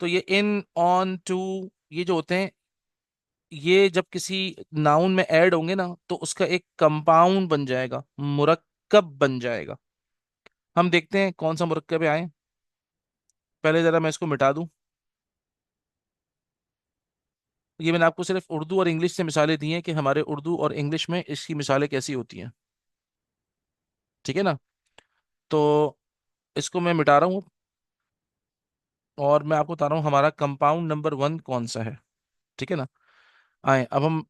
तो ये इन, on, to, ये जो होते हैं, ये जब किसी नाउन में ऐड होंगे ना तो उसका एक कंपाउंड बन जाएगा, मुरक्कब बन जाएगा। हम देखते हैं कौन सा मुरक्कब है आए। पहले जरा मैं इसको मिटा दूं। ये मैंने आपको सिर्फ उर्दू और इंग्लिश से मिसालें दी हैं कि हमारे उर्दू और इंग्लिश में इसकी मिसालें कैसी होती हैं। ठीक है ना। तो इसको मैं मिटा रहा हूँ और मैं आपको बता रहा हूँ हमारा कंपाउंड नंबर वन कौन सा है। ठीक है ना। आए अब हम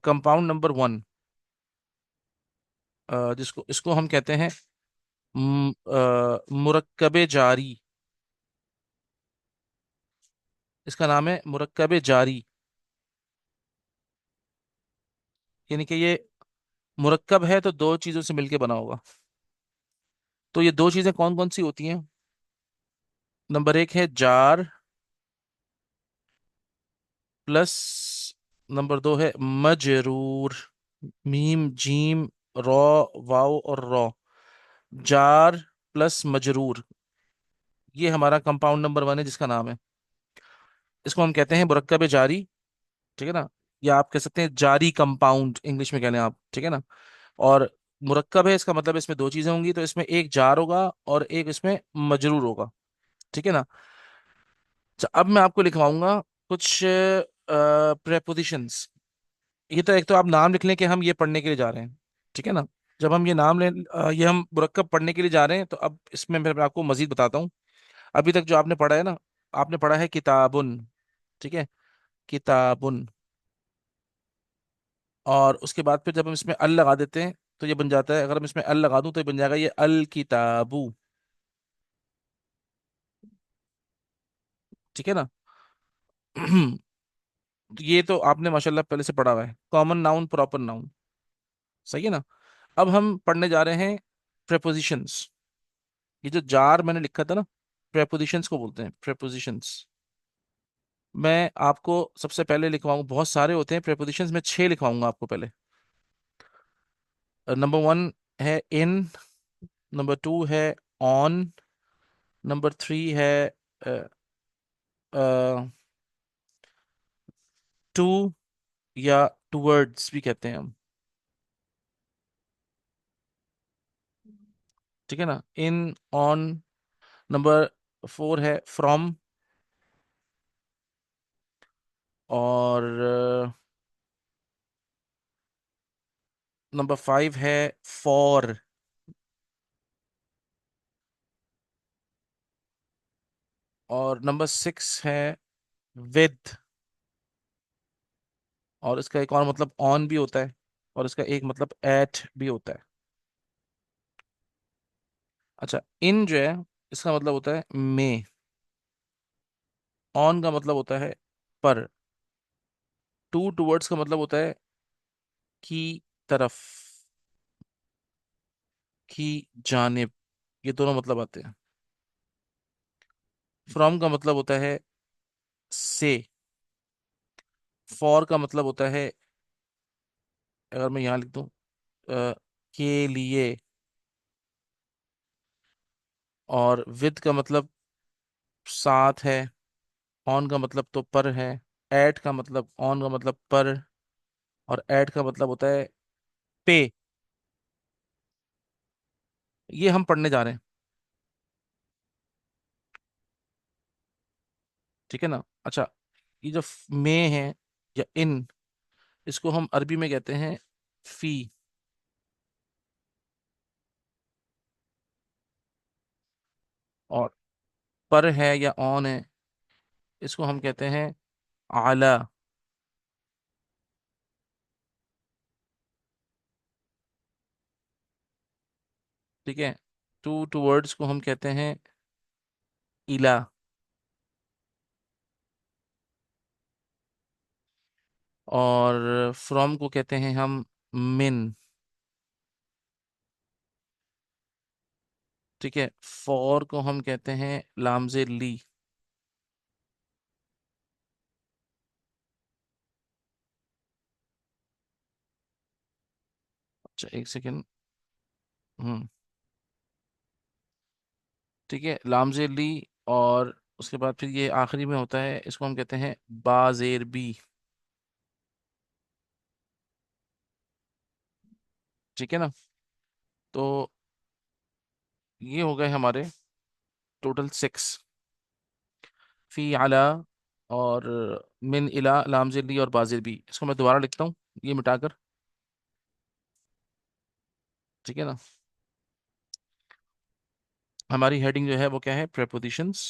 कंपाउंड नंबर वन, जिसको इसको हम कहते हैं मुरक्कबे जारी। इसका नाम है मुरक्कबे जारी। यानी कि ये मुरक्कब है तो दो चीजों से मिलके बना होगा। तो ये दो चीजें कौन कौन सी होती हैं? नंबर एक है जार प्लस, नंबर दो है मजरूर। मीम जीम रॉ वाव और रॉ, जार प्लस मजरूर, ये हमारा कंपाउंड नंबर वन है जिसका नाम है, इसको हम कहते हैं मुरक्कब जारी। ठीक है ना। या आप कह सकते हैं जारी कंपाउंड, इंग्लिश में कह लें आप। ठीक है ना। और मुरक्कब है इसका मतलब इसमें दो चीजें होंगी, तो इसमें एक जार होगा और एक इसमें मजरूर होगा। ठीक है ना। अच्छा, अब मैं आपको लिखवाऊंगा कुछ प्रेपोजिशंस। ये तो एक तो आप नाम लिख लें कि हम ये पढ़ने के लिए जा रहे हैं। ठीक है ना। जब हम ये नाम लें, ये हम मुरक्कब पढ़ने के लिए जा रहे हैं, तो अब इसमें मैं आपको मजीद बताता हूँ। अभी तक जो आपने पढ़ा है ना, आपने पढ़ा है किताबुन। ठीक है, किताबुन। और उसके बाद फिर जब हम इसमें अल लगा देते हैं तो ये बन जाता है, अगर हम इसमें अल लगा दूं तो ये बन जाएगा ये अल किताबू। ठीक है ना। ये तो आपने माशाल्लाह पहले से पढ़ा हुआ है, कॉमन नाउन प्रॉपर नाउन। सही है ना। अब हम पढ़ने जा रहे हैं प्रेपोजिशंस। ये जो जार मैंने लिखा था ना, प्रेपोजिशंस को बोलते हैं प्रेपोजिशंस। मैं आपको सबसे पहले लिखवाऊँ, बहुत सारे होते हैं प्रेपोजिशंस, मैं छह लिखवाऊंगा आपको पहले। नंबर वन है इन, नंबर टू है ऑन, नंबर थ्री है टू या टूवर्ड्स भी कहते हैं हम। ठीक है ना। इन, ऑन। नंबर फोर है फ्रॉम। और नंबर फाइव है फॉर। और नंबर सिक्स है विद। और इसका एक और मतलब ऑन भी होता है, और इसका एक मतलब एट भी होता है। अच्छा, इन जो है इसका मतलब होता है में। ऑन का मतलब होता है पर। टू टूवर्ड्स का मतलब होता है की तरफ, की जानिब, ये दोनों मतलब आते हैं। फ्रॉम का मतलब होता है से। फॉर का मतलब होता है, अगर मैं यहाँ लिख दूं के लिए। और विद का मतलब साथ है। ऑन का मतलब तो पर है। एट का मतलब, ऑन का मतलब पर, और एट का मतलब होता है पे। ये हम पढ़ने जा रहे हैं। ठीक है ना। अच्छा, ये जो में है या इन, इसको हम अरबी में कहते हैं फी। और पर है या ऑन है, इसको हम कहते हैं आला। ठीक है। टू टू वर्ड्स को हम कहते हैं इला। और फ्रॉम को कहते हैं हम मिन। ठीक है। फॉर को हम कहते हैं लामजे ली। अच्छा, एक सेकेंड। हम्म। ठीक है, लामजे ली। और उसके बाद फिर ये आखिरी में होता है, इसको हम कहते हैं बाजेर बी। ठीक है ना। तो ये हो गए हमारे टोटल 6। फी अला और मिन इला लामजिर ली और बाजिर बी, इसको मैं दोबारा लिखता हूँ ये मिटाकर। ठीक है ना। हमारी हेडिंग जो है वो क्या है, प्रेपोजिशंस।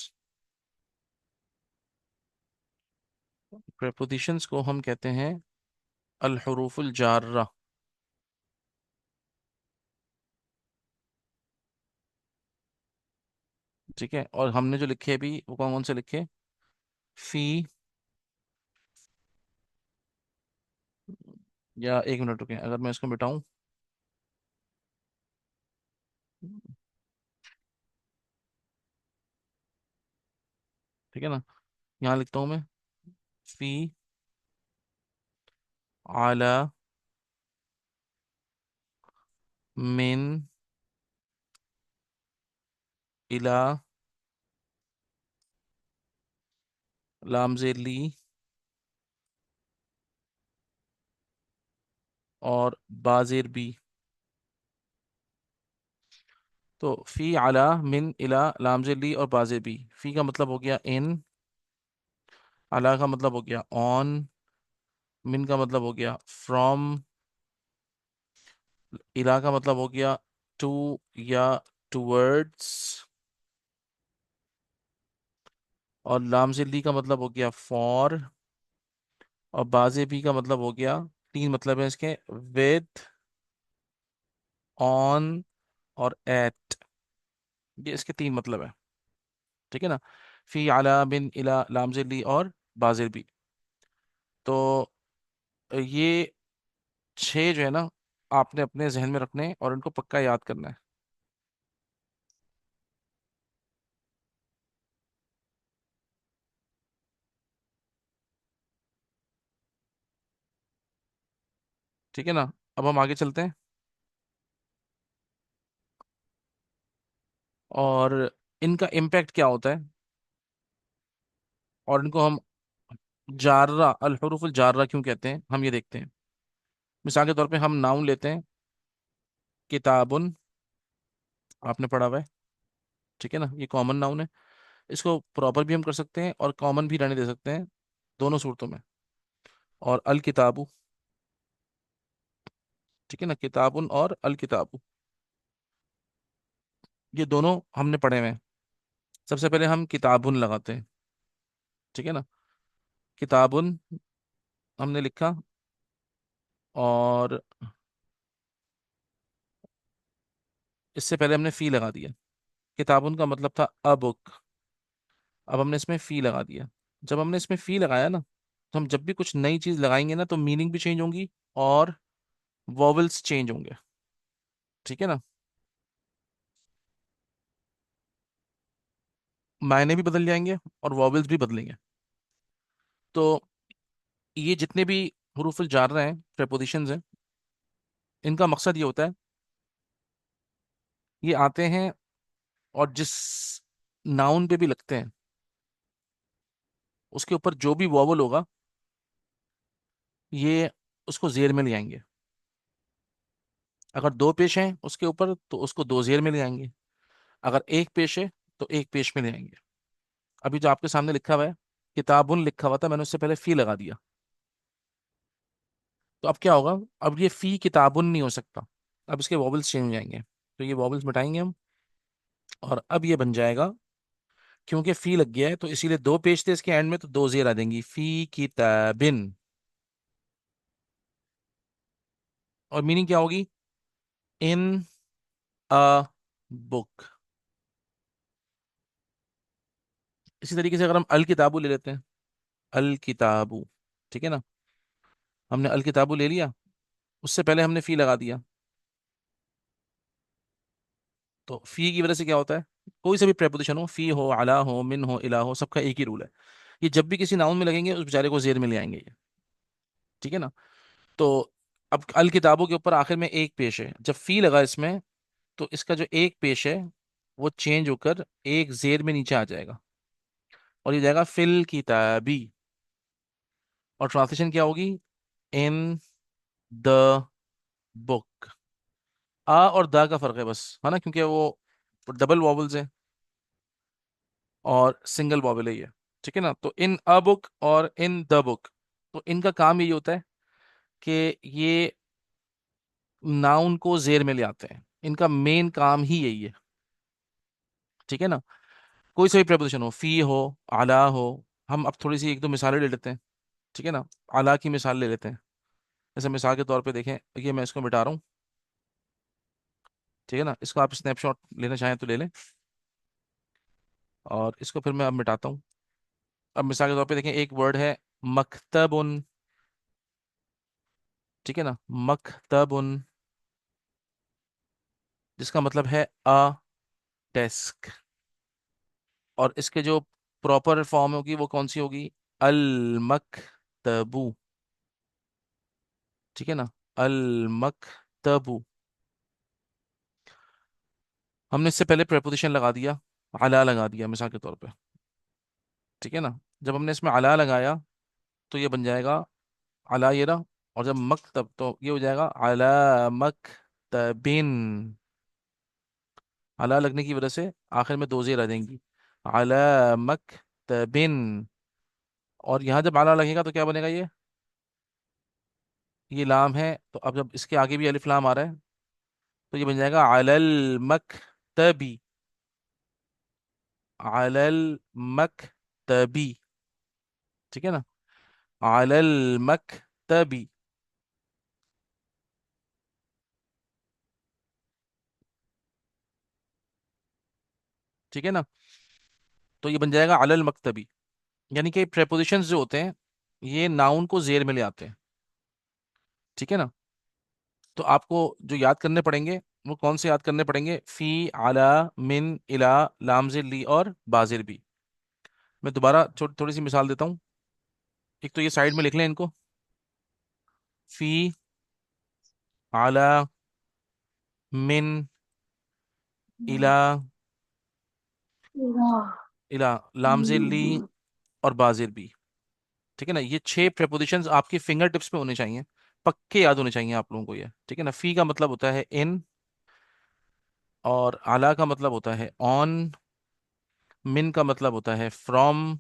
प्रेपोजिशंस को हम कहते हैं अल हुरूफुल जार्रा। ठीक है, और हमने जो लिखे अभी वो कौन कौन से लिखे, फी, या एक मिनट रुकें, अगर मैं इसको मिटाऊं। ठीक है ना। यहाँ लिखता हूँ मैं, फी आला मिन इला लामजेली और बाजेर बी। तो फी आला मिन इला लामजेली और बाजेर बी, फी का मतलब हो गया इन, आला का मतलब हो गया ऑन, मिन का मतलब हो गया फ्रॉम, इला का मतलब हो गया टू या टूवर्ड्स, और लामजेली का मतलब हो गया फॉर, और बाजे बी का मतलब हो गया, तीन मतलब है इसके, विद, ऑन और एट। ये इसके तीन मतलब है। ठीक है ना। फी अला बिन इला लामजिली और बाजिर बी। तो ये छह जो है ना, आपने अपने जहन में रखने हैं और इनको पक्का याद करना है। ठीक है ना। अब हम आगे चलते हैं, और इनका इम्पैक्ट क्या होता है, और इनको हम जार्रा, अल हुरूफुल जार्रा क्यों कहते हैं, हम ये देखते हैं। मिसाल के तौर पे हम नाउन लेते हैं, किताबुन, आपने पढ़ा हुआ है। ठीक है ना, ये कॉमन नाउन है। इसको प्रॉपर भी हम कर सकते हैं और कॉमन भी रहने दे सकते हैं, दोनों सूरतों में। और अल किताबु, ठीक है ना, किताबुन और अल किताबु, ये दोनों हमने पढ़े हुए हैं। सबसे पहले हम किताबुन लगाते हैं। ठीक है ना। किताबुन हमने लिखा, और इससे पहले हमने फी लगा दिया। किताबुन का मतलब था अ बुक, अब हमने इसमें फी लगा दिया। जब हमने इसमें फी लगाया ना, तो हम जब भी कुछ नई चीज लगाएंगे ना, तो मीनिंग भी चेंज होंगी और वॉवल्स चेंज होंगे। ठीक है ना। मायने भी बदल जाएंगे और वॉवल्स भी बदलेंगे। तो ये जितने भी हुरूफुल जार रहे हैं, प्रेपोजिशंस हैं, इनका मकसद ये होता है, ये आते हैं और जिस नाउन पे भी लगते हैं, उसके ऊपर जो भी वॉवल होगा, ये उसको जेर में ले आएंगे। अगर दो पेश हैं उसके ऊपर, तो उसको दो जेर में ले आएंगे। अगर एक पेश है, तो एक पेश में ले आएंगे। अभी जो आपके सामने लिखा हुआ है, किताबुन लिखा हुआ था, मैंने उससे पहले फी लगा दिया। तो अब क्या होगा, अब ये फी किताबुन नहीं हो सकता, अब इसके वॉवल्स चेंज हो जाएंगे। तो ये वॉवल्स मिटाएंगे हम, और अब ये बन जाएगा, क्योंकि फी लग गया है तो इसीलिए दो पेश थे इसके एंड में, तो दो जेर आ जाएंगी, फी किताबिन। और मीनिंग क्या होगी, इन अ बुक। इसी तरीके से अगर हम अल किताबू ले लेते हैं, अल किताबू, ठीक है ना, हमने अल किताबू ले लिया, उससे पहले हमने फी लगा दिया। तो फी की वजह से क्या होता है, कोई सा भी प्रेपोजिशन हो, फी हो, अला हो, मिन हो, इला हो, सबका एक ही रूल है, ये जब भी किसी नाउन में लगेंगे उस बेचारे को जेर में ले आएंगे ये। ठीक है ना। तो अब अल किताबों के ऊपर आखिर में एक पेश है, जब फी लगा इसमें, तो इसका जो एक पेश है वो चेंज होकर एक जेर में नीचे आ जाएगा। और ये जाएगा फिल किताबी। और ट्रांसलेशन क्या होगी? In the book. आ और द का फर्क है बस, है ना, क्योंकि वो डबल वॉवल्स है और सिंगल वॉवल है ये। ठीक है ना, तो इन अ बुक और इन द बुक, तो इनका काम यही होता है कि ये नाउन को जेर में ले आते हैं। इनका मेन काम ही यही है। ठीक है ना, कोई सा भी प्रपोजिशन हो, फी हो, आला हो। हम अब थोड़ी सी एक दो मिसालें ले लेते हैं। ठीक है ना, आला की मिसाल ले लेते हैं। जैसे मिसाल के तौर पे देखें, ये मैं इसको मिटा रहा हूँ। ठीक है ना, इसको आप स्नैपशॉट लेना चाहें तो ले लें, और इसको फिर मैं अब मिटाता हूँ। अब मिसाल के तौर पे देखें, एक वर्ड है मकतबुन। ठीक है ना, मकतबुन, जिसका मतलब है अ डेस्क। और इसके जो प्रॉपर फॉर्म होगी वो कौन सी होगी? अल मकतबू। ठीक है ना, अल मकतबू। हमने इससे पहले preposition लगा दिया, अला लगा दिया मिसाल के तौर पे। ठीक है ना, जब हमने इसमें अला लगाया तो ये बन जाएगा अला, ये रहा। और जब मकतब, तो ये हो जाएगा अला मकतबिन। अला लगने की वजह से आखिर में दो जेर आ जाएंगी, अला मकतबिन। और यहाँ जब अला लगेगा तो क्या बनेगा? ये लाम है, तो अब जब इसके आगे भी अलिफ लाम आ रहा है तो ये बन जाएगा अलल मकतबी। अलल मकतबी। ठीक है ना, अलल मकतबी। ठीक है ना, तो ये बन जाएगा अलल मकतबी। यानी कि प्रेपोजिशंस जो होते हैं ये नाउन को जेर में ले आते हैं। ठीक है ना, तो आपको जो याद करने पड़ेंगे वो कौन से याद करने पड़ेंगे? फी, आला, मिन, इला, लामजिर ली और बाजिर भी। मैं दोबारा थोड़ी सी मिसाल देता हूँ। एक तो ये साइड में लिख लें इनको। फी, आला, मिन, इला, इला, लामजिर ली और बाजिर भी। ठीक है ना, ये छह प्रेपोजिशंस आपके फिंगर टिप्स पे होने चाहिए, पक्के याद होने चाहिए आप लोगों को ये। ठीक है ना, फी का मतलब होता है इन, और आला का मतलब होता है ऑन, मिन का मतलब होता है फ्रॉम,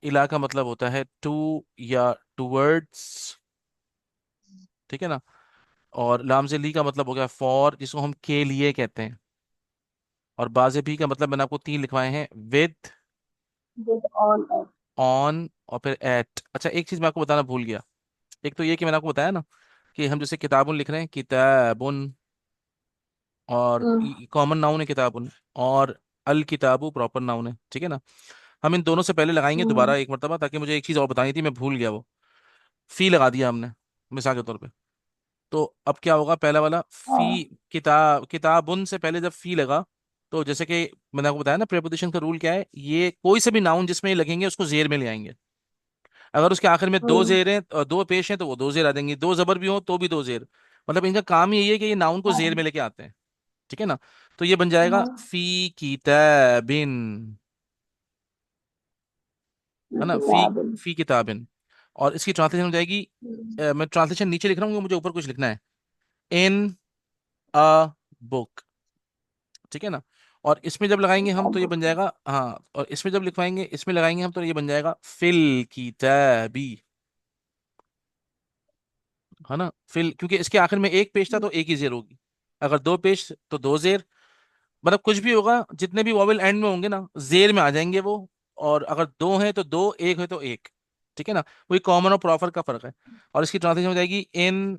इला का मतलब होता है टू या टूवर्ड्स। ठीक है ना, और लाम से ली का मतलब हो गया फॉर, जिसको हम के लिए कहते हैं। और बाजे भी का मतलब मैंने आपको तीन लिखवाए हैं, with, with all of on और फिर एट। अच्छा, एक चीज मैं आपको बताना भूल गया। एक तो ये कि मैंने आपको बताया ना कि हम जैसे किताबुन लिख रहे हैं, किताबुन, और कॉमन नाउन है किताबुन, और अल किताबु प्रॉपर नाउन है। ठीक है ना, हम इन दोनों से पहले लगाएंगे दोबारा एक मरतबा, ताकि मुझे एक चीज़ और बतानी थी, मैं भूल गया वो। फी लगा दिया हमने मिसाल के तौर पे। तो अब क्या होगा? पहला वाला फी, किताबुन से पहले जब फी लगा, तो जैसे कि मैंने आपको बताया ना प्रेपोजिशन का रूल क्या है, ये कोई से भी नाउन जिसमें ये लगेंगे उसको जेर में ले आएंगे। अगर उसके आखिर में दो जेर हैं, दो पेश हैं, तो वो दो जेर आ देंगी, दो जबर भी हो तो भी दो जेर। मतलब इनका काम ही यही है कि ये नाउन को जेर में लेके आते हैं। ठीक है ना, तो ये बन जाएगा फी किताबिन, है ना, फी, किताब फी किताबिन। और इसकी ट्रांसलेशन हो जाएगी, मैं ट्रांसलेशन नीचे लिख रहा हूँ, मुझे ऊपर कुछ लिखना है, इन अ बुक। ठीक है ना, और इसमें जब लगाएंगे हम तो ये बन जाएगा, हाँ, और इसमें जब लिखवाएंगे, इसमें लगाएंगे हम तो ये बन जाएगा फिल किताबी। है ना, फिल, क्योंकि इसके आखिर में एक पेश था तो एक ही जेर होगी, अगर दो पेश तो दो जेर। मतलब कुछ भी होगा, जितने भी वॉवेल एंड में होंगे ना जेर में आ जाएंगे वो। और अगर दो हैं तो दो, एक है तो एक। ठीक है ना, वही कॉमन और प्रॉपर का फर्क है। और इसकी ट्रांसलेशन हो जाएगी इन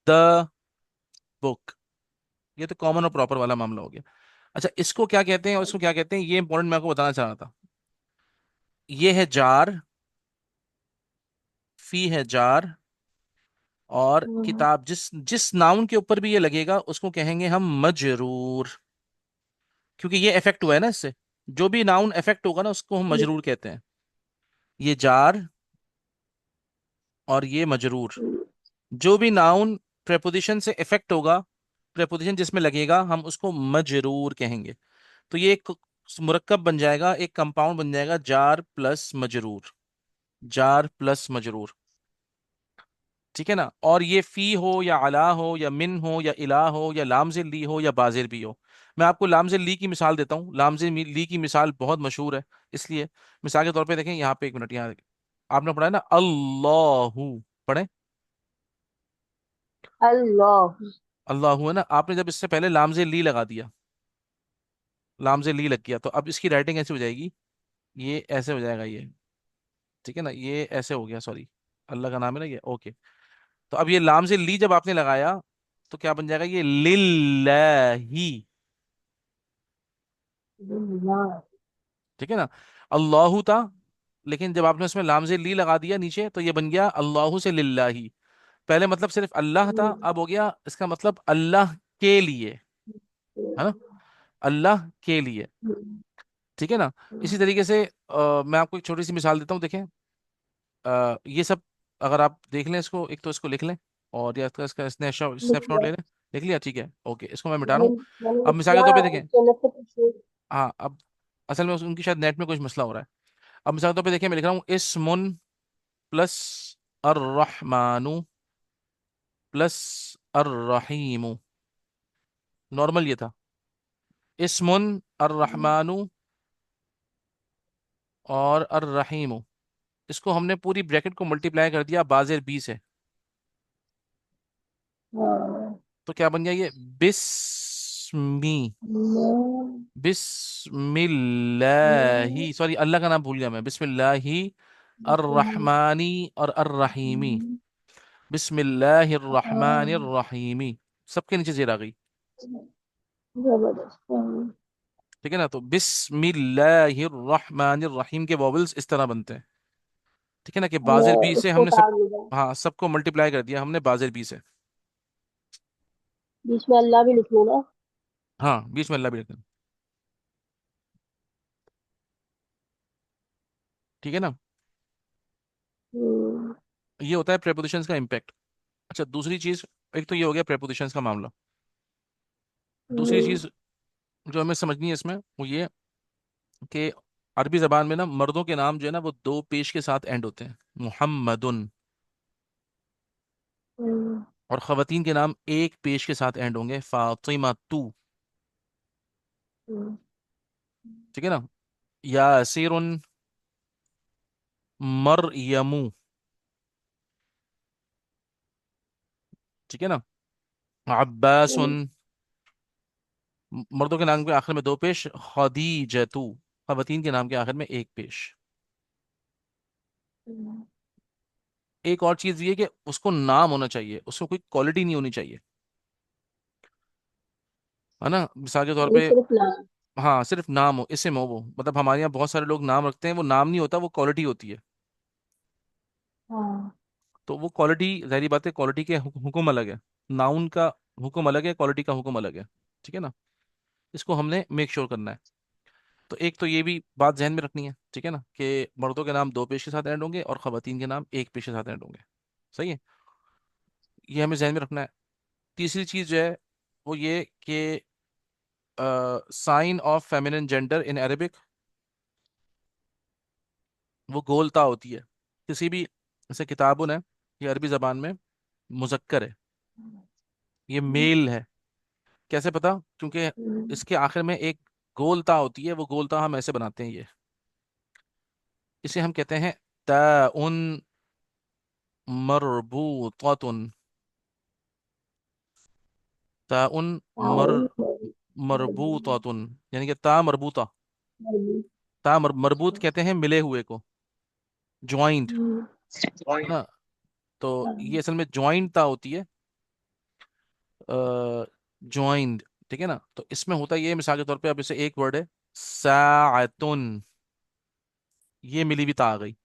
द बुक। ये तो कॉमन और प्रॉपर वाला मामला हो गया। अच्छा, इसको क्या कहते हैं और इसको क्या कहते हैं, ये इंपॉर्टेंट मैं आपको बताना चाह रहा था। ये है जार, फी है जार, और किताब, जिस जिस नाउन के ऊपर भी ये लगेगा उसको कहेंगे हम मजरूर, क्योंकि ये इफेक्ट हुआ है ना इससे। जो भी नाउन इफेक्ट होगा ना उसको हम मजरूर कहते हैं। ये जार और ये मजरूर, जो भी नाउन प्रेपोजिशन से इफेक्ट होगा, प्रेपोजिशन जिसमें लगेगा हम उसको मजरूर कहेंगे। तो ये एक मुरक्कब बन जाएगा, एक कंपाउंड बन जाएगा, जार प्लस मजरूर। जार प्लस मजरूर। ठीक है ना। और ये फी हो या अला हो या मिन हो या इला हो या लामज़िल ली हो या बाजिर भी हो। मैं आपको लामज़िल ली की मिसाल देता हूँ। लामज़िल ली की मिसाल बहुत मशहूर है, इसलिए मिसाल के तौर पे देखें यहाँ पे, एक मिनट, यहाँ आपने पढ़ा है ना अल्लाहू, पढ़े अल्लाह। अल्लाहू है ना। आपने जब इससे पहले लामज़िल ली लगा दिया, लामज़िल ली लग गया, तो अब इसकी राइटिंग ऐसी हो जाएगी, ये ऐसे हो जाएगा ये। ठीक है ना, ये ऐसे हो गया, सॉरी, अल्लाह का नाम है ना ये, ओके। तो अब ये लाम से ली जब आपने लगाया, तो क्या बन जाएगा, ये लिल्लाही। अल्लाह। ठीक है ना। अल्लाहु था, लेकिन जब आपने उसमें लाम से ली लगा दिया नीचे, तो ये बन गया अल्लाहु से लिल्लाही। पहले मतलब सिर्फ अल्लाह था, अब हो गया इसका मतलब अल्लाह के लिए, है ना, अल्लाह के लिए। ठीक है ना। इसी तरीके से मैं आपको एक छोटी सी मिसाल देता हूँ, देखें। ये सब अगर आप देख लें इसको, एक तो इसको लिख लें, और या इसका इसका स्नैपशॉट लिख स्नैपशॉट लिया। ले लें। लिख लिया, ठीक है, ओके, इसको मैं मिटा रहा मैंने हूँ। मैंने अब लिख मिसाल के लिया। तौर पे देखें। जन्नत से पूछे। हाँ, अब असल में उनकी शायद नेट में कुछ मसला हो रहा है। अब मिसाल के तौर पे देखें, मैं लिख रहा हूँ इस्मुन प्लस अर्रहमानु प्लस अर्रहीमु। नॉर्मल ये था, इस्मुन अर्रहमानु और अर्रहीमु। इसको हमने पूरी ब्रैकेट को मल्टीप्लाई कर दिया बाजेर बी से, हाँ। तो क्या बन गया ये, बिस्मी, मैं- बिस्मिल्लाही, सॉरी अल्लाह का नाम भूल गया मैं, बिस्मिल्लाही अर्रहमानी और अर्रहीमी। हाँ, बिस्मिल्लाहिर्रहमानिर्रहीमी। सबके नीचे जेर आ गई। जबरदस्त। हाँ। ठीक है ना। तो बिस्मिल्लाहिर्रहमानिर्रहीम के वॉवल्स इस तरह बनते हैं। ठीक है ना, कि मैं बाजिर बी से उसको हमने सब, उतार लूंगा। हाँ, सबको मल्टीप्लाई कर दिया हमने बाजिर बी से। बीच में अल्लाह भी लिख लूंगा। हाँ, बीच में अल्लाह भी रखना। ठीक है ना। हम्म। ये होता है प्रेपोजिशंस का इम्पैक्ट। अच्छा, दूसरी चीज, एक तो ये हो गया प्रेपोजिशंस का मामला। दूसरी हम्म। चीज जो हमें समझनी है इसमें, वो ये कि अरबी जबान में ना मर्दों के नाम जो है ना, वो दो पेश के साथ एंड होते हैं, मुहम्मदुन। हम्म। और खवातीन के नाम एक पेश के साथ एंड होंगे, फातिमा तू। हम्म। ठीक है ना। यासिरुन, मरयमू। ठीक है ना। अब्बासुन, मर्दों के नाम के आखिर में दो पेश, खदीजतू। खवातीन के नाम के आखिर में एक पेश। हम्म। एक और चीज ये कि उसको नाम होना चाहिए, उसको कोई क्वालिटी नहीं होनी चाहिए, है ना। मिसाल के तौर ये पे, सिर्फ नाम। हाँ, सिर्फ नाम हो, इसम हो वो, मतलब हमारे यहाँ बहुत सारे लोग नाम रखते हैं, वो नाम नहीं होता, वो क्वालिटी होती है। हाँ। तो वो क्वालिटी, जाहिर बात है, क्वालिटी के हुक्म अलग है। नाउन का हुक्म अलग है, क्वालिटी का हुक्म अलग है। ठीक है ना। इसको हमने मेक श्योर करना है। तो एक तो ये भी बात जहन में रखनी है, ठीक है ना, कि मर्दों के नाम दो पेश के साथ एंड होंगे और खवातीन के नाम एक पेश के साथ एंड होंगे। सही है, ये हमें जहन में रखना है। तीसरी चीज जो है, वो ये कि sign of feminine gender in Arabic, वो गोलता होती है। किसी भी, जैसे किताबुन है, ये अरबी जबान में मुजक्कर है, ये हम्म। मेल है। कैसे पता, क्योंकि हम्म। इसके आखिर में एक गोलता होती है, वो गोलता हम ऐसे बनाते हैं, ये, इसे हम कहते हैं ताउन मरबूततुन। ताउन मर ताउन। मरबूततुन, यानी कि ता मरबूता। मरबूत कहते हैं मिले हुए को, ज्वाइंट, हम्म। है ना। तो ये असल में ज्वाइंट ता होती है, ज्वाइंट। ठीक है ना। तो इसमें होता ये है, मिसाल के तौर पे अब इसे एक वर्ड है साअतुन, ये मिली भी ता आ गई।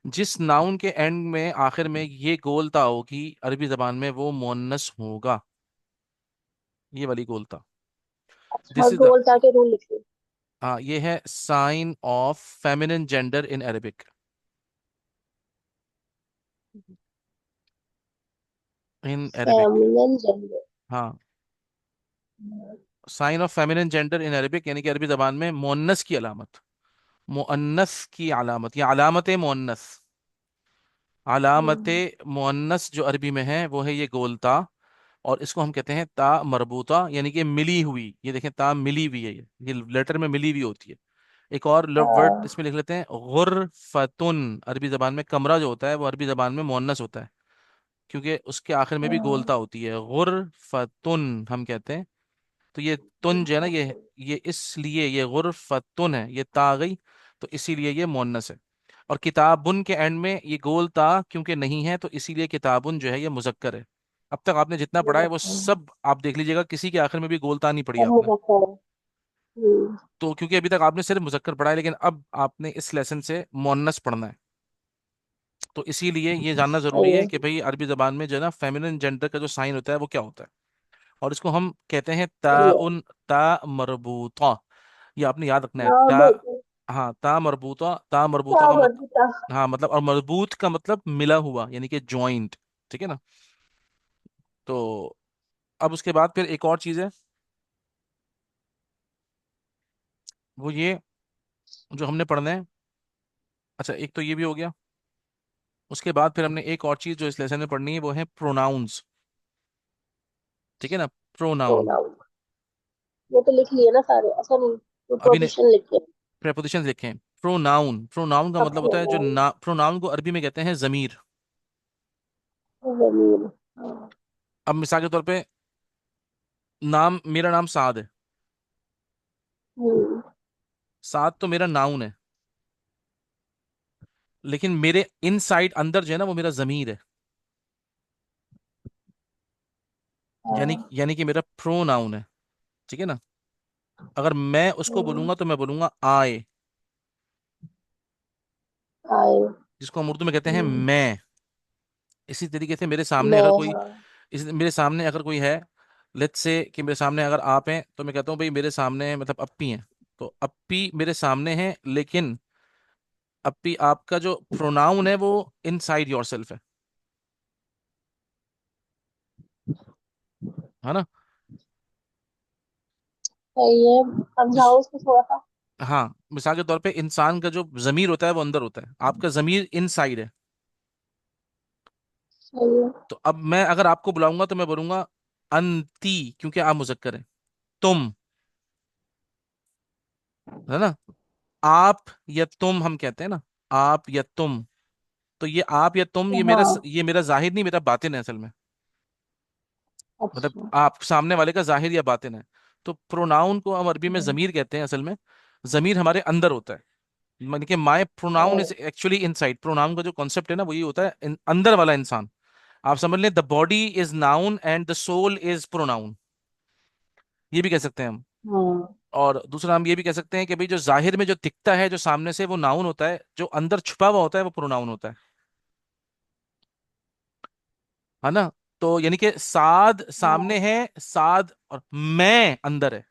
जिस नाउन के एंड में आखिर में ये गोलता होगी अरबी जबान में, वो मुअन्नस होगा, ये वाली गोलता। हाँ, दिस इज द, गोल ताकि रूल लिख लूं। हाँ, ये है sign of feminine gender in Arabic, in Arabic. Feminine gender. हाँ, sign of feminine gender in Arabic, यानी कि अरबी जबान में मोन्नस की अलामत, मुअन्नस की अलामत या अलामत मुअन्नस। अलामत हम्म, मुअन्नस जो अरबी में है वो है ये गोलता, और इसको हम कहते हैं ता मरबूता, यानी कि मिली हुई। ये देखें, ता मिली हुई है, ये लेटर में मिली हुई होती है। एक और वर्ड हाँ, इसमें लिख लेते हैं, गुरफतुन। अरबी जबान में कमरा जो होता है वो अरबी जबान में मुअन्नस होता है, क्योंकि उसके आखिर में भी हाँ, गोलता होती है, गुरफतुन हम कहते हैं। तो ये तुन जो है ना, ये इसलिए ये गुरफतुन है, ये ता गई, तो इसीलिए ये मुअन्नस है। और किताबुन के एंड में ये गोल ता क्योंकि नहीं है, तो इसीलिए किताबुन जो है ये मुजक्कर है। अब तक आपने जितना पढ़ा है वो मुजफ्फर, सब आप देख लीजिएगा, किसी के आखिर में भी गोल ता नहीं पढ़ी सब आपने। मुजफ्फर है। तो क्योंकि अभी तक आपने सिर्फ मुजक्कर पढ़ा है, लेकिन अब आपने इस लेसन से मुअन्नस पढ़ना है। तो इसीलिए ये जानना जरूरी सही है है। कि भाई अरबी जबान में जो है ना फेमिनिन जेंडर का जो साइन होता है वो क्या होता है। और इसको हम कहते हैं सही है। ताउन, ता मरबूता। ये आपने याद रखना है, हाँ ता। बिल्कुल। हाँ, ता मरबूता, ता मरबूता क्या का मतलब, मर्जी था। हाँ मतलब, और मरबूत का मतलब मिला हुआ, यानी कि जॉइंट। ठीक है ना। तो अब उसके बाद फिर एक और चीज है, वो ये जो हमने पढ़ना है। अच्छा, एक तो ये भी हो गया। उसके बाद फिर हमने एक और चीज जो इस लेसन में पढ़नी है वो है प्रोनाउंस। ठीक है ना, प्रोनाउन। प्रोनाउन, ये तो लिख लिए ना सारे, ऐसा नहीं, तो अभी ने प्रोपोजिशन लिखे। प्रेपोजिशन लिखे हैं। प्रोनाउन, प्रोनाउन का अब मतलब होता है जो प्रोनाउन, ना, प्रोनाउन को अरबी में कहते हैं जमीर। जमीन, हाँ, अब मिसाल के तौर पे, नाम, मेरा नाम साद है। हम्म, साद तो मेरा नाउन है, लेकिन मेरे इनसाइड अंदर जो है ना वो मेरा जमीर है। हाँ, यानी कि मेरा प्रोनाउन है। ठीक है ना। अगर मैं उसको हम्म, बोलूंगा तो मैं बोलूंगा आए, आए, जिसको हम उर्दू में कहते हैं हम्म, मैं। इसी तरीके से मेरे सामने मैं, अगर कोई, हाँ, मेरे सामने अगर कोई है, लेट्स से कि मेरे सामने अगर आप हैं, तो मैं कहता हूँ भाई मेरे सामने मतलब अप्पी हैं। तो अप्पी मेरे सामने है, लेकिन अप्पी आपका जो प्रोनाउन है वो इनसाइड योरसेल्फ है ना। सही है। जिस समझाओ उसको थोड़ा सा। हाँ, मिसाल के तौर पे इंसान का जो जमीर होता है वो अंदर होता है, आपका जमीर इनसाइड है। सही है। तो अब मैं अगर आपको बुलाऊंगा तो मैं बोलूंगा अंती, क्योंकि आप मुजक्कर हैं। तुम, है ना। आप या तुम हम कहते हैं ना, आप या तुम। तो ये आप या तुम, हाँ, ये मेरा जाहिर नहीं, मेरा बातिन है असल में। मतलब अच्छा, आप सामने वाले का जाहिर या बातिन है। तो प्रोनाउन को हम अरबी में हम्म, जमीर कहते हैं असल में। जमीर हमारे अंदर होता है, माने कि माई प्रोनाउन इज हाँ, एक्चुअली इनसाइड। प्रोनाउन का जो कॉन्सेप्ट है ना वो ये होता है, अंदर वाला इंसान। आप समझ लें, the body is noun and the soul is pronoun, ये भी कह सकते हैं हम। हाँ, और दूसरा हम ये भी कह सकते हैं कि भाई जो जाहिर में जो दिखता है जो सामने से वो नाउन होता है, जो अंदर छुपा हुआ होता है वो प्रोनाउन होता है ना। तो यानी कि साद हाँ, सामने है, साद, और मैं अंदर है।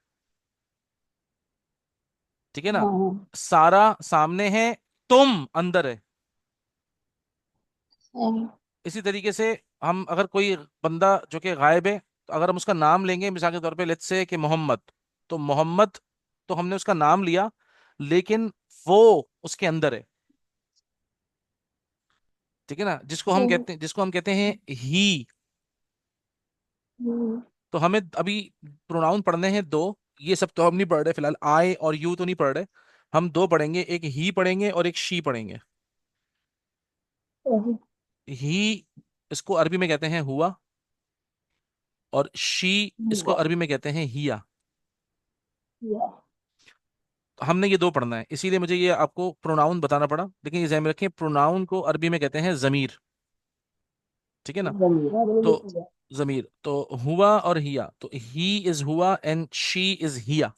ठीक है ना। हाँ, हाँ, सारा सामने है, तुम अंदर है। सही, इसी तरीके से हम अगर कोई बंदा जो कि गायब है, तो अगर हम उसका नाम लेंगे, मिसाल के तौर पे लेट्स से कि मोहम्मद, तो मोहम्मद, तो हमने उसका नाम लिया, लेकिन वो उसके अंदर है। ठीक है ना। सही, जिसको हम कहते हैं ही। हम्म, तो हमें अभी प्रोनाउन पढ़ने हैं दो। ये सब तो हम नहीं पढ़ रहे फिलहाल, आई और यू तो नहीं पढ़ रहे। हम दो पढ़ेंगे, एक ही पढ़ेंगे और एक शी पढ़ेंगे। सही, ही, इसको अरबी में कहते हैं हुआ, और शी, इसको हुआ, अरबी में कहते हैं हिया। या, हमने ये दो पढ़ना है, इसीलिए मुझे ये आपको प्रोनाउन बताना पड़ा, लेकिन ये ध्यान में रखें, प्रोनाउन को अरबी में कहते हैं जमीर। ठीक है ना। जमीन, हाँ, मैंने तो लिख लिया। जमीर तो हुआ और हिया, तो ही इज हुआ एंड शी इज हिया।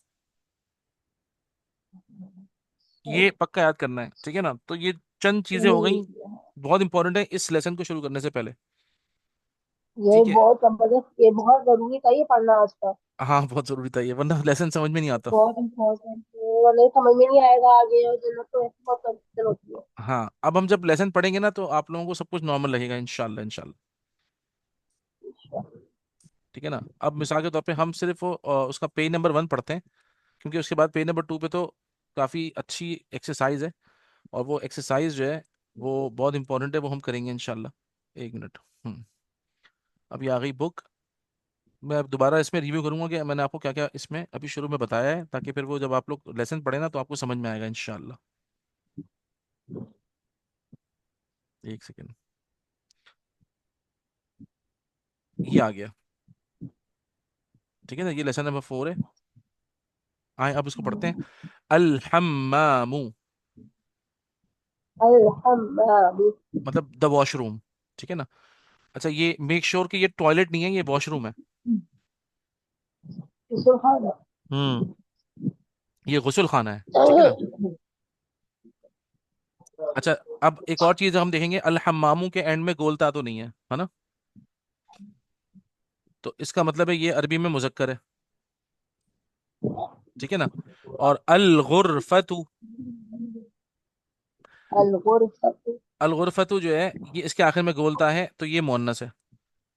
सही, ये पक्का याद करना है, ठीक है ना। तो ये चंद चीजें मैंने हो गई, लिख लिया है। बहुत इंपॉर्टेंट है इस लेसन को शुरू करने से पहले। ये ठीक है। बहुत जबरदस्त, ये बहुत जरूरी था ये पढ़ना आज का। हाँ, बहुत जरूरी था ये, वरना लेसन समझ में नहीं आता। बहुत इम्पोर्टेंट है, वरना समझ में नहीं आएगा आगे, और जरूरत तो ऐसी बहुत कंफ्यूजन होती है। हाँ, अब हम जब लेसन पढ़ेंगे ना तो आप लोगों को सब कुछ नॉर्मल लगेगा, इंशाल्लाह इंशाल्लाह। ठीक है ना। अब मिसाल के तौर पे हम सिर्फ वो उसका पेज नंबर 1 पढ़ते हैं, क्योंकि उसके बाद पेज नंबर 2 पे तो काफ़ी अच्छी एक्सरसाइज है, और वो एक्सरसाइज जो है वो बहुत इंपॉर्टेंट है, वो हम करेंगे इंशाल्लाह। 1 मिनट। अभी आ गई बुक। मैं अब दोबारा इसमें रिव्यू करूंगा कि मैंने आपको क्या क्या इसमें अभी शुरू में बताया है, ताकि फिर वो जब आप लोग लेसन पढ़े ना तो आपको समझ में आएगा इंशाल्लाह। 1 सेकेंड। ये आ गया। ठीक है ना, ये लेसन नंबर 4 है। आए अब इसको पढ़ते हैं। अल हम्मामू, अल्हम्माम। मतलब द वॉशरूम। ठीक है ना। अच्छा, ये मेक श्योर कि ये टॉयलेट नहीं है, ये वॉशरूम है। सुभान हम्म। ये गुस्ल खाना है। ठीक है ना। अच्छा, अब एक और चीज हम देखेंगे, अल हम्मामू के एंड में गोलता तो नहीं है ना। तो इसका मतलब है ये अरबी में मुजक्कर है। ठीक है ना। और अल गुरफतु, अल-गुरफतु। अल गुरफतु जो है ये इसके आखिर में गोलता है, तो ये मुअन्नस है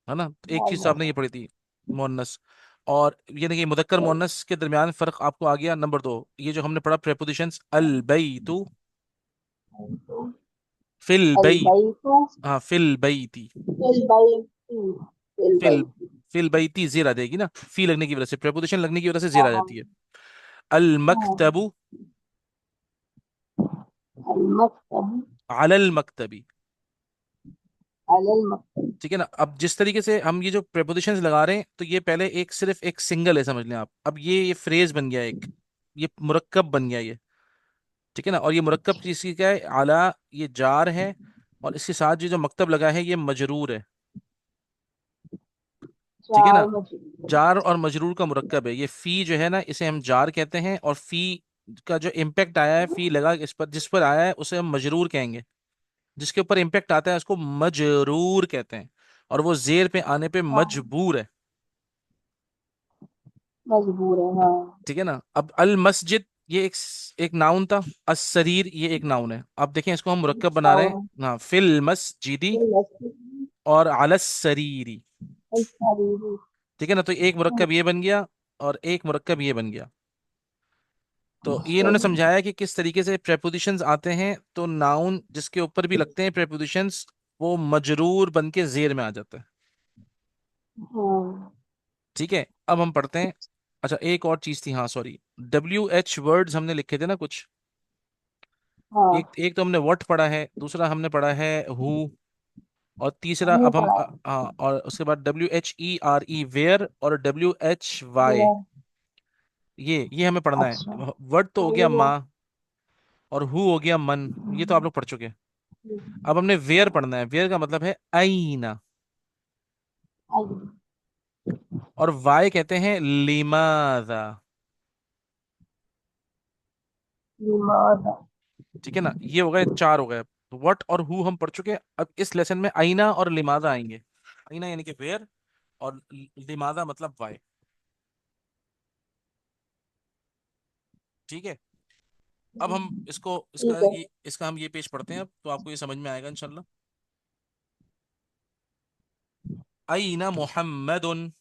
ना। तो एक चीज तो आपने ये पढ़ी थी, मुअन्नस। और ये देखिए मुदक्कर मुअन्नस के दरमियान फर्क आपको आ गया। नंबर 2, ये जो हमने पढ़ा प्रेपोजिशंस, अल बैतु, फिल बई, अल-बैतु। हाँ fill Baiti, फिल-बैति। Fill फिल-बैति। Fill Baiti जेर आ जाएगी ना, फी लगने की वजह से, प्रेपोजिशन लगने की वजह से जेर हाँ आ हाँ जाती है। अल हाँ। मकतबु, अल-मकतब। अलल मकतबी। अल-मकतब। ठीक है ना। अब जिस तरीके से हम ये जो प्रेपोजिशंस लगा रहे हैं, तो ये पहले एक सिर्फ एक सिंगल है समझ लें आप, अब ये फ्रेज बन गया एक, ये मुरक्कब बन गया ये। ठीक है ना। और ये मुरक्कब चीज की क्या है, आला, ये जार है, और इसके साथ ये जो मकतब लगा है ये मजरूर है। ठीक है चार ना। मजबूर। जार और मजरूर का मुरक्कब है ये। फी जो है ना, इसे हम जार कहते हैं, और फी का जो इम्पैक्ट आया है, फी लगा इस पर, जिस पर आया है उसे हम मजरूर कहेंगे। जिसके ऊपर इम्पैक्ट आता है उसको मजरूर कहते हैं, और वो जेर पे आने पे हाँ मजबूर है। मजबूर है हाँ। ठीक है ना। अब अल मस्जिद, ये एक नाउन था। अस्सरीर ये एक नाउन है। अब देखें इसको हम मुरक्कब बना रहे हैं। नाउन। हाँ, फिल मस्जिदी फिल-मस्जिद। और अलस सरीरी। अल-सरीरी। ठीक है ना। तो एक मुरक्कब ये बन गया, और एक मुरक्कब ये बन गया। तो ये इन्होंने सही। समझाया कि किस तरीके से प्रेपोजिशंस आते हैं, तो नाउन जिसके ऊपर भी लगते हैं प्रेपोजिशंस, वो मजरूर बन के जेर में आ जाता है। हाँ ठीक है। अब हम पढ़ते हैं। अच्छा, एक और चीज थी, हाँ सॉरी, WH वर्ड्स हमने लिखे थे ना कुछ। एक हाँ। एक तो हमने व्हाट पढ़ा है, दूसरा हमने पढ़ा है हु, और तीसरा वो अब हम पढ़ा हाँ, और उसके बाद WHERE वेयर, और WHY, है। ये हमें पढ़ना है। अच्छा। वर्ड तो हो गया वो। माँ, और हु हो गया मन, ये तो आप लोग पढ़ चुके हैं। अब हमने वेयर पढ़ना है। वेयर का मतलब है आईना, आई। और वाई कहते हैं लिमाजा। लिमाज़ा। ठीक है ना। ये हो गए 4 हो गए। व्हाट और हु हम पढ़ चुके हैं। अब इस लेसन में आईना और लिमाजा आएंगे। आईना यानी कि वेयर, और लिमाजा मतलब वाई। ठीक है। अब हम इसको इसका ठीक है। ये इसका हम ये पेज पढ़ते हैं, अब तो आपको ये समझ में आएगा इंशाल्लाह। आईना मुहम्मदुन।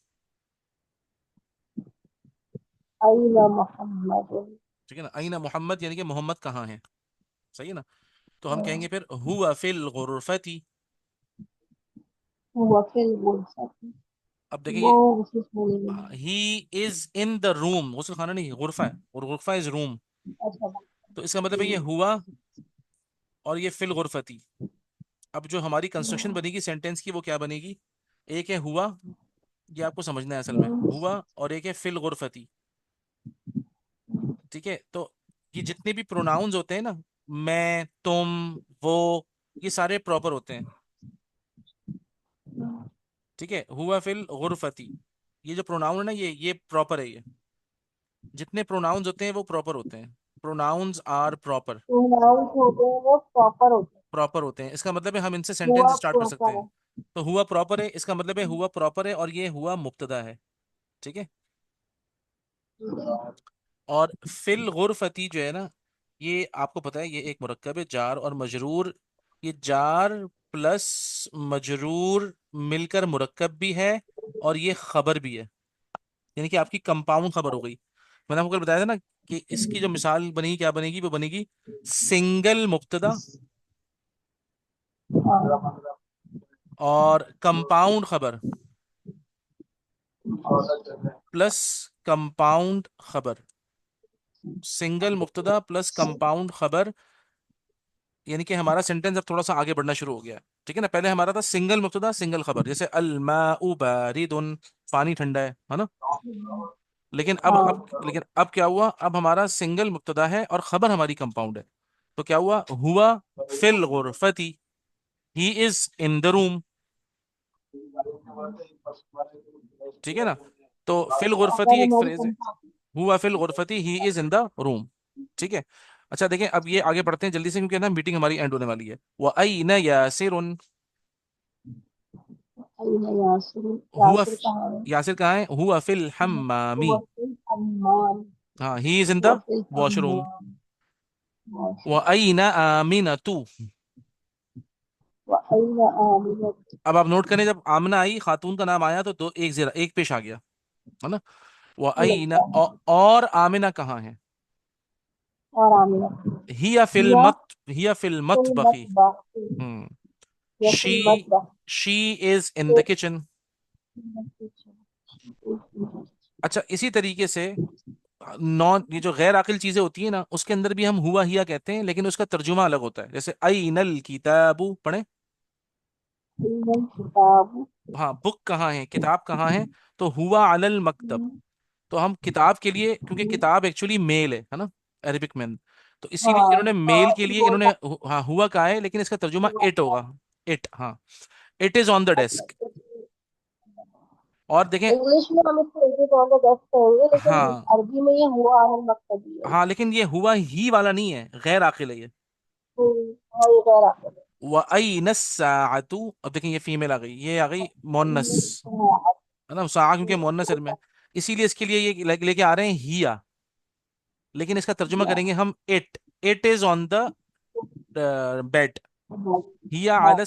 अय्ना मोहम्मद। ठीक है ना। आईना मोहम्मद यानी कि मोहम्मद कहाँ है। सही है ना। तो हम कहेंगे फिर हुआ फिल गुरफती। हुआ फिल गुरफत। अब देखिए वो ये, उसी बोले में है। He is in the room, गुस्ल खाना नहीं, गुरफा है, और गुरफा इज रूम। अच्छा। तो इसका मतलब है ये हुआ, और ये फिल गुरफती। अब जो हमारी कंस्ट्रक्शन बनेगी सेंटेंस की, वो क्या बनेगी। एक है हुआ, ये आपको समझना है असल में, हुआ, और एक है फिल गुरफती। ठीक है। तो ये जितने भी प्रोनाउंस होते हैं ना, मैं, तुम, वो, ये सारे प्रॉपर होते हैं। ठीक है। हुआ फिल गुरफती, ये जो प्रोनाउन है ना, ये प्रॉपर है ये। जितने प्रोनाउंस होते हैं वो प्रॉपर होते हैं। Pronouns are proper. प्रोनाउंस होते हैं वो प्रॉपर होते हैं। प्रॉपर होते हैं, इसका मतलब है हम इनसे सेंटेंस हुआ स्टार्ट कर सकते प्रॉपर हैं। है। तो हुआ प्रॉपर है, इसका मतलब है हुआ प्रॉपर है, और ये हुआ मुब्तदा है। ठीक है। और फिल गुरफती जो है ना, ये आपको पता है ये एक मुरक्कब है, जार और मजरूर। ये जार प्लस मजरूर मिलकर मुरक्कब भी है, और ये खबर भी है, यानी कि आपकी कंपाउंड खबर हो गई। मैंने आपको कल बताया था ना कि इसकी जो मिसाल बनेगी क्या बनेगी, वो बनेगी सिंगल मुब्तदा हाँ। और कंपाउंड खबर प्लस कंपाउंड खबर। सिंगल मुब्तदा प्लस कंपाउंड खबर, यानी कि हमारा सेंटेंस अब थोड़ा सा आगे बढ़ना शुरू हो गया है। ठीक है ना, पहले हमारा था सिंगल मुब्तदा सिंगल खबर, जैसे अल माउ बारिदुन, पानी ठंडा है ना। लेकिन अब क्या हुआ, अब हमारा सिंगल मुब्तदा है और खबर हमारी कंपाउंड है। तो क्या हुआ, हुआ फिल गुरफती, he is in the room. ठीक है ना, तो फिल गुरफती अगर एक हमारी फ्रेज है, कंपनी। हुआ फिल गुरफती, he is in the room. ठीक है। अच्छा देखें, अब ये आगे बढ़ते हैं जल्दी से, क्योंकि ना मीटिंग हमारी एंड होने वाली है। व अय्न यासिरुन, यासिर। हुआ यासिर कहाँ है? यासिर कहाँ है, हुआ फिल हम्मामी। हुआ फिल हम्माम। हाँ, ही इज इन हुआ द फिल वॉशरूम। हम्माम। व अय्न आमिनतु। वअइन आमिनत। अब आप नोट करें, जब आमना आई, खातून का नाम आया, तो दो एक जीरा एक पेश आ गया, है ना। व अय्न और आमिना कहाँ है, और आमिनत। या हिया फिल फिल मतबखी। मतबख। हम्म। या शी फिल मतबख। She is in the kitchen. अच्छा, इसी तरीके से नॉन, ये जो गैर आकिल चीजें होती है ना, उसके अंदर भी हम हुआ हिया कहते हैं, लेकिन उसका तर्जुमा अलग होता है। जैसे अइनल किताबु पढ़े, किताब। हाँ बुक कहाँ है, किताब कहाँ है, तो हुआ अलल मकतब। तो हम किताब के लिए, क्योंकि किताब एक्चुअली मेल है ना, अरेबिक में, तो इसीलिए हाँ इन्होंने हाँ, मेल के लिए बोल इन्होंने हाँ हुआ कहा है, लेकिन इसका तर्जुमा इट होगा। इट, हाँ, it is on the desk. और देखें, इंग्लिश में हम इसको एडिट ऑन द डेस्क कहेंगे, लेकिन हाँ अरबी में ये हुआ है मकसद ही है। हाँ, लेकिन ये हुआ ही वाला नहीं है, गैर आकिल है ये। हाँ, ये कह रहा है। वअयनस्साअतु, अब देखें ये फीमेल आ गई, ये आ गई मोन्नस, है ना, सा क्योंकि मोन्नस में, इसीलिए इसके लिए ये लेके आ रहे हैं हिया, लेकिन इसका तर्जुमा करेंगे हम it. It is on the bed, हिया हाँ,